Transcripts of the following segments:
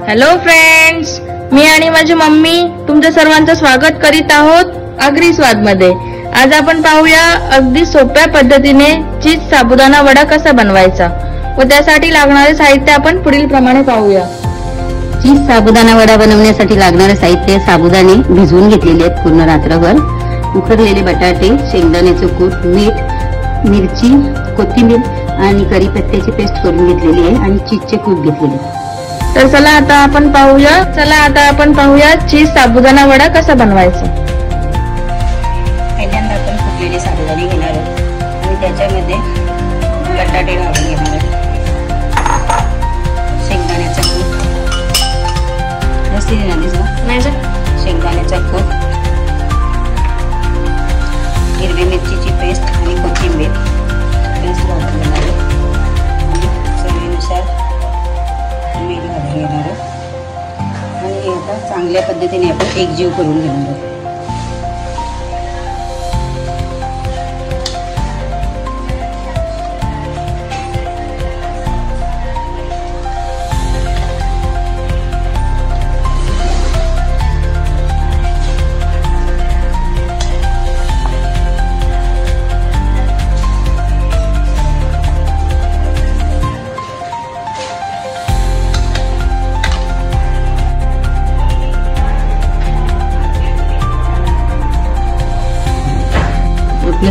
Hello friends, मी आणि माझी mummy तुमच्या सर्वांचं स्वागत करीत आहोत अग्री स्वाद मध्ये। आज आपण पाहूया अगदी सोप्या पद्धतीने चीज साबुदाणा वडा कसा बनवायचा व त्यासाठी लागणारे साहित्य आपण पुढील प्रमाणे पाहूया। चीज साबुदाणा वडा बनवण्यासाठी लागणारे साहित्य साबुदाणे भिजवून घेतलेले आहेत पूर्ण रात्रभर, उकडलेले बटाटे, शेंगदाण्याचे कूट, मीठ, मिरची, कोथिंबीर आणि कढीपत्त्याची पेस्ट करून घेतलेली आहे आणि चीजचे कूट घेतलेले। तर चला आता आपण पाहूया चीज साबुदाणा वडा कसा बनवायचा। पहिल्यांदा आपण फुटलेले साबुदाणे घेणार आहोत आणि त्याच्यामध्ये बटाटे घालून घेणार आहोत, शेंगदाण्याचा कूट, शेंगदाण्याचा कूट, हिरवी मिरचीची पेस्ट आणि कोथिंबीर पेस्ट घालून घेणार आहोत आणि चवीनुसार मीठ घालून घेणार आहोत आणि आता चांगल्या पद्धतीने आपण एकजीव करून घेणार आहोत।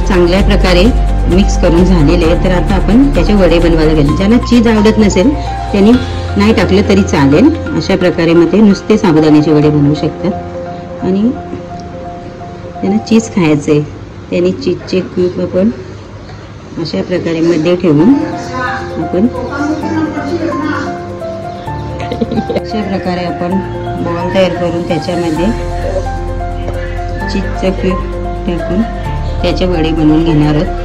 चांगल्या प्रकारे मिक्स करून झालेले आहे, तर आता आपण त्याचे वडे बनवायला घेऊ। ज्यांना चीज आवडत नसेल त्यांनी नाही टाकलं तरी चालेल। अशा प्रकारे मध्ये नुसते साबुदाण्याचे वडे बनवू शकतात आणि त्यांना चीज खायचे त्यांनी चीजचे क्यूब आपण अशा प्रकारे मध्ये ठेवून आपण अशा प्रकारे आपण बॉल तयार करून त्याच्यामध्ये चीजचे क्यूब टाकून त्याचे वडे बनवून घेणार आहोत।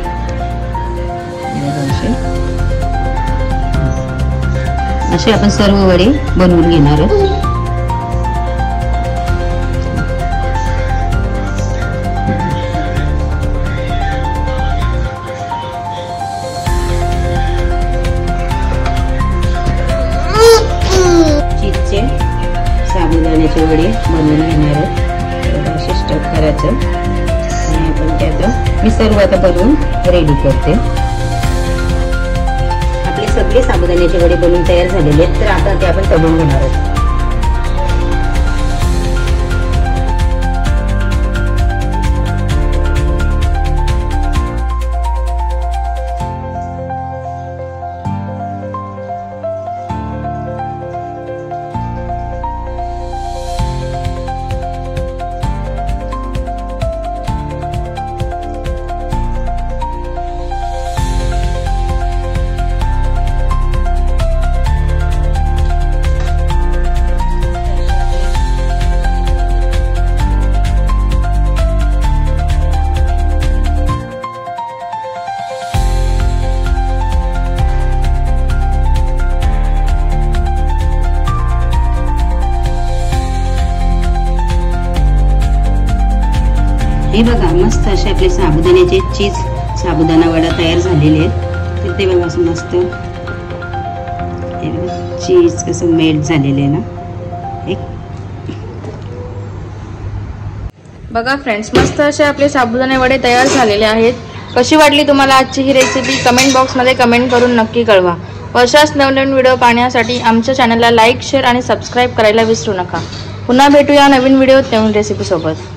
असे आपण सर्व वडे बनवून घेणार आहोत। चीजचे साबुदाण्याचे वडे बनवून घेणार आहोत। असे स्टफ करायचं आणि आपण त्यात मी सर्व आता बनवून रेडी करते। आपले सगळे साबुदाण्याचे वडे बनवून तयार झालेले आहेत, तर आता ते आपण तळून घेणार आहोत। हे बघा, मस्त असे आपले साबुदाण्याचे चीज साबुदाणा वडा तयार झालेले आहेत। तर ते बघा असं मस्त चीज कसं मेल्ट झालेले आहे ना। बघा फ्रेंड्स, मस्त असे आपले साबुदाणे वडे तयार झालेले आहेत। कशी वाटली तुम्हाला आजची ही रेसिपी कमेंट बॉक्स मध्ये कमेंट करून नक्की कळवा। अशाच नवनवीन व्हिडिओ पाहण्यासाठी आमच्या चॅनलला लाईक, शेअर आणि सबस्क्राईब करायला विसरू नका। पुन्हा भेटूया नवीन व्हिडिओ नवीन रेसिपी सोबत।